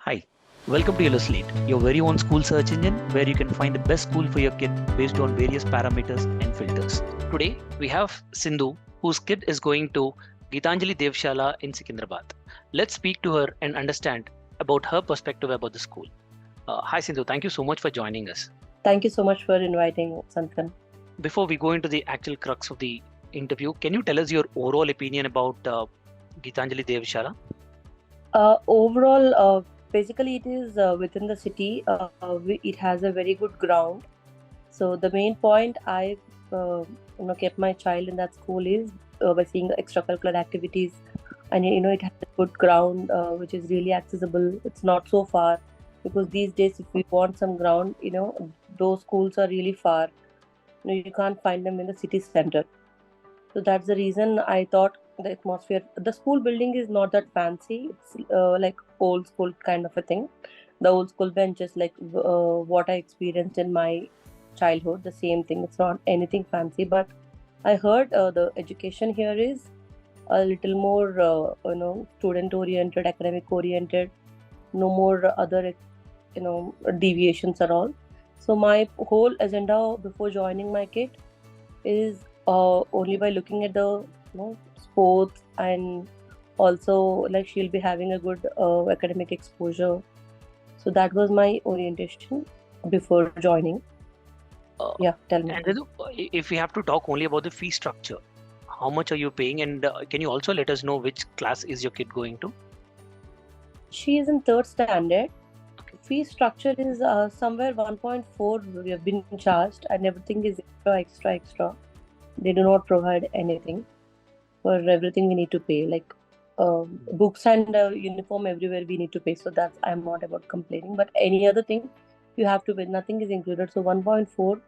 Hi, welcome to Yellow Slate, your very own school search engine where you can find the best school for your kid based on various parameters and filters. Today, we have Sindhu, whose kid is going to Gitanjali Devshala in Secunderabad. Let's speak to her and understand about her perspective about the school. Hi, Sindhu, thank you so much for joining us. Thank you so much for inviting, Sankan. Before we go into the actual crux of the interview, can you tell us your overall opinion about Gitanjali Devshala? Overall, basically, it is within the city. It has a very good ground. So the main point I, kept my child in that school is by seeing the extracurricular activities, and it has a good ground which is really accessible. It's not so far because these days, if we want some ground, those schools are really far. You can't find them in the city center. So that's the reason I thought the atmosphere. The school building is not that fancy. It's like old school kind of a thing. The old school benches, like what I experienced in my childhood, the same thing. It's not anything fancy, but I heard the education here is a little more, student oriented, academic oriented. No more other, deviations at all. So my whole agenda before joining my kit is only by looking at the sports, and also like she'll be having a good academic exposure. So that was my orientation before joining. Yeah, tell me. And if we have to talk only about the fee structure, how much are you paying, and can you also let us know which class is your kid going to? She is in third standard. Fee structure is somewhere 1.4 we have been charged, and everything is extra. They do not provide anything. For everything we need to pay, like books and uniform everywhere we need to pay. So that's, I'm not about complaining, but any other thing you have to pay. Nothing is included. So 1.4.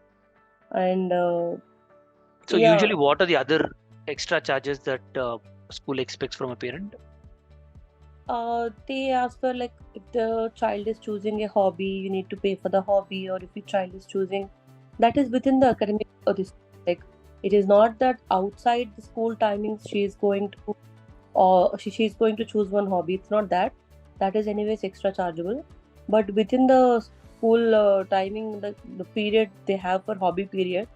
And So usually what are the other extra charges that school expects from a parent? They ask for, like, if the child is choosing a hobby, you need to pay for the hobby, or if your child is choosing, that is within the academic or this, like, it is not that outside the school timings she is going to, or she's going to choose one hobby. It's not that. That is anyways extra chargeable. But within the school timing, the period they have for hobby period,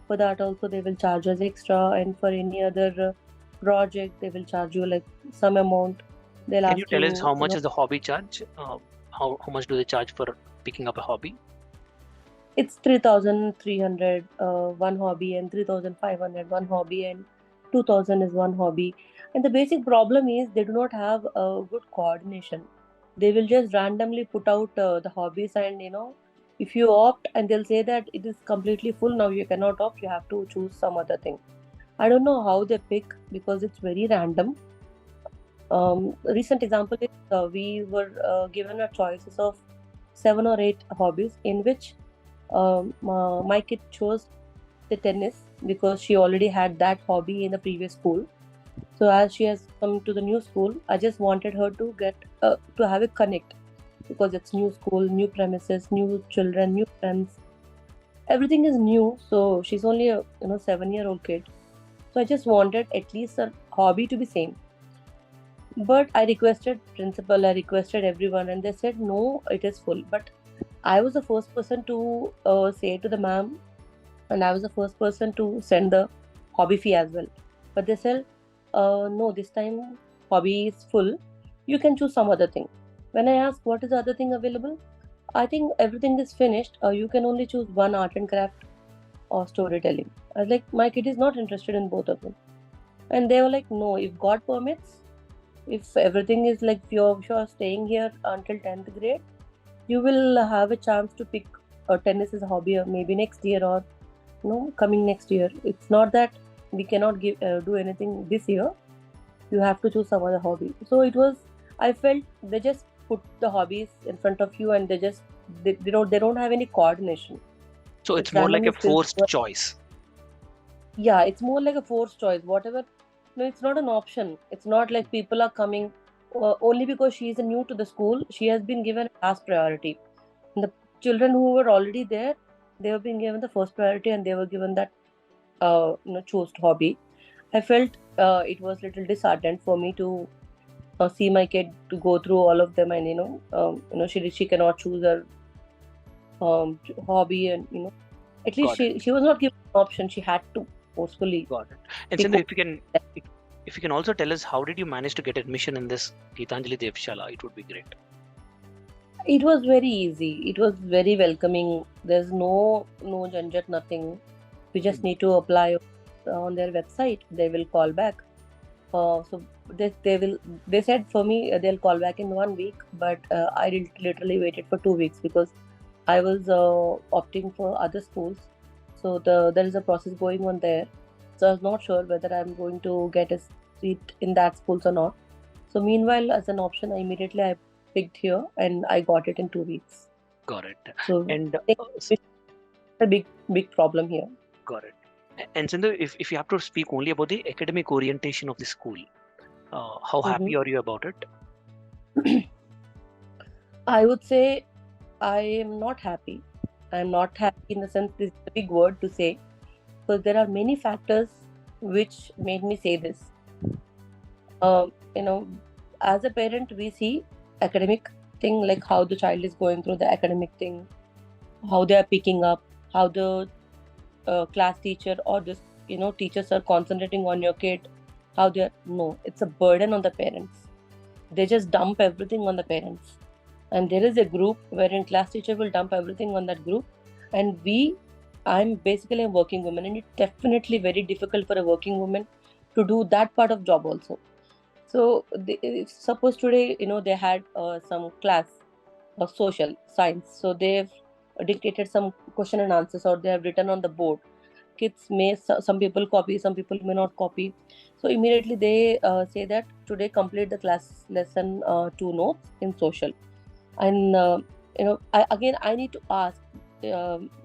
for that also they will charge us extra. And for any other project, they will charge you like some amount. They'll Can ask you tell us how much you is the hobby charge? How much do they charge for picking up a hobby? It's 3,300 one hobby, and 3,500 one hobby, and 2,000 is one hobby. And the basic problem is they do not have a good coordination. They will just randomly put out the hobbies, and if you opt, and they'll say that it is completely full now, you cannot opt, you have to choose some other thing. I don't know how they pick because it's very random. Recent example is we were given a choices of 7 or 8 hobbies, in which my kid chose the tennis because she already had that hobby in the previous school. So as she has come to the new school, I just wanted her to get to have a connect, because it's new school, new premises, new children, new friends. Everything is new. So she's only a 7-year-old kid. So I just wanted at least her hobby to be same. But I requested principal, I requested everyone, and they said no, it is full. But I was the first person to say to the ma'am, and I was the first person to send the hobby fee as well. But they said, no, this time hobby is full. You can choose some other thing. When I asked what is the other thing available, I think everything is finished. You can only choose one, art and craft or storytelling. I was like, my kid is not interested in both of them. And they were like, no, if God permits, if everything is like, if you're staying here until 10th grade, you will have a chance to pick tennis as a hobby, or maybe next year, or coming next year. It's not that we cannot do anything this year. You have to choose some other hobby. So it was, I felt they just put the hobbies in front of you, and they don't have any coordination. So it's more like a forced choice. Yeah, it's more like a forced choice. Whatever. No, it's not an option. It's not like people are coming only because she is new to the school. She has been given last priority. And the children who were already there, they have been given the first priority, and they were given that chose hobby. I felt it was little disheartened for me to see my kid to go through all of them, and she cannot choose her hobby, and at least Got it. she was not given an option. She had to forcefully Got it. And pick Sindhu, one. if you can also tell us, how did you manage to get admission in this Gitanjali Devshala? It would be great. It was very easy. It was very welcoming. There's no janjat, nothing. We just need to apply on their website. They will call back. So they said for me they'll call back in 1 week, but I literally waited for 2 weeks because I was opting for other schools. So there is a process going on there. So I was not sure whether I'm going to get a seat in that schools or not. So meanwhile, as an option, I picked here and I got it in 2 weeks. Got it. So And it's a big problem here. got it. And Sindhu, if you have to speak only about the academic orientation of the school, how happy are you about it? I would say I am not happy. I'm not happy in the sense this is a big word to say, because there are many factors which made me say this. As a parent, we see academic thing, like how the child is going through the academic thing, how they are picking up, how the class teacher or just teachers are concentrating on your kid, how they are. No, it's a burden on the parents. They just dump everything on the parents. And there is a group wherein class teacher will dump everything on that group. And I'm basically a working woman, and it's definitely very difficult for a working woman to do that part of job also. So suppose today, they had some class of social science. So they've dictated some question and answers, or they have written on the board. Kids some people copy, some people may not copy. So immediately they say that today complete the class lesson 2 notes in social. And I need to ask,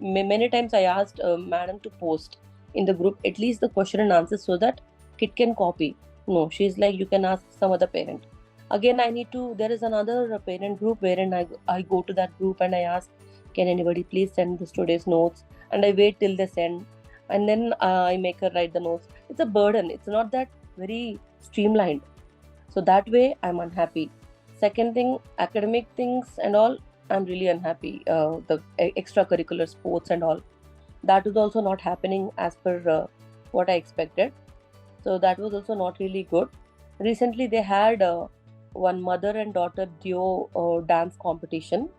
many times I asked madam to post in the group at least the question and answers so that kid can copy. No, she's like, you can ask some other parent. Again, there is another parent group wherein I go to that group and I ask, can anybody please send this today's notes? And I wait till they send, and then I make her write the notes. It's a burden. It's not that very streamlined. So that way I'm unhappy. Second thing, academic things and all, I'm really unhappy. The extracurricular sports and all, that was also not happening as per what I expected. So that was also not really good. Recently they had one mother and daughter duo dance competition,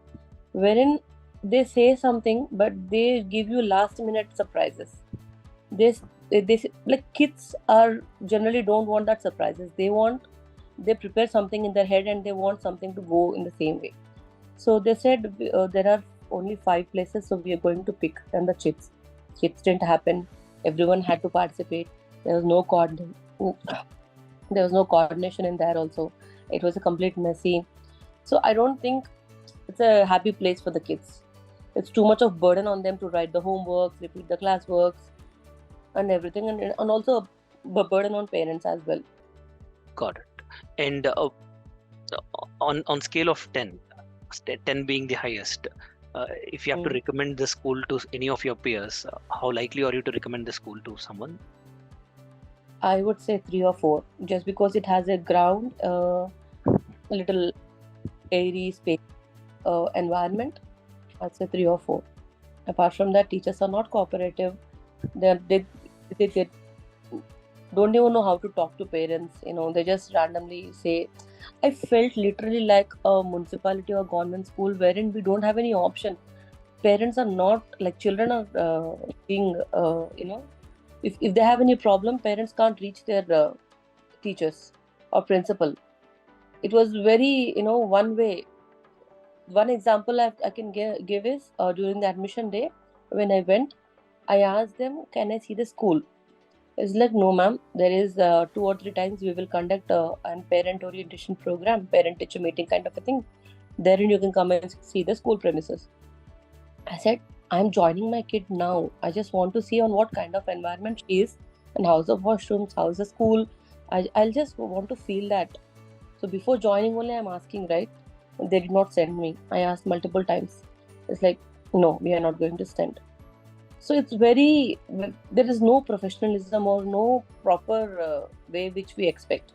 wherein they say something but they give you last minute surprises. They like, kids are generally don't want that surprises. They prepare something in their head and they want something to go in the same way. So they said there are only 5 places, so we are going to pick, and the chips didn't happen. Everyone had to participate. There was no coordination in there also. It was a complete messy. So I don't think it's a happy place for the kids. It's too much of burden on them to write the homeworks, repeat the classworks and everything, and also a burden on parents as well. Got it. And on scale of 10 being the highest, if you have to recommend the school to any of your peers, how likely are you to recommend the school to someone? I would say 3 or 4, just because it has a ground, little airy space environment. I'd say 3 or 4. Apart from that, teachers are not cooperative. They don't even know how to talk to parents. They just randomly say. I felt literally like a municipality or government school wherein we don't have any option. Parents are not like, children are being if they have any problem, parents can't reach their teachers or principal. It was very one way. One example I can give is during the admission day, when I went, I asked them, can I see the school? It's like, no ma'am, there is 2 or 3 times we will conduct a parent orientation program, parent teacher meeting kind of a thing. Therein you can come and see the school premises. I said, I'm joining my kid now. I just want to see on what kind of environment she is, and how's the washrooms, how's the school. I'll just want to feel that. So before joining only I'm asking, right? They did not send me. I asked multiple times. It's like, no, we are not going to send. So it's there is no professionalism or no proper way which we expect.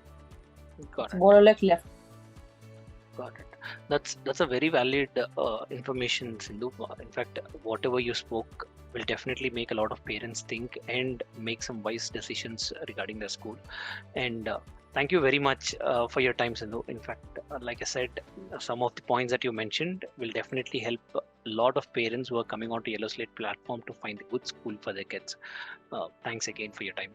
Got it. More or less left Got it. That's a very valid information, Sindhu. In fact, whatever you spoke will definitely make a lot of parents think and make some wise decisions regarding their school. And thank you very much for your time, Sindhu. In fact, like I said, some of the points that you mentioned will definitely help a lot of parents who are coming onto Yellow Slate platform to find a good school for their kids. Thanks again for your time.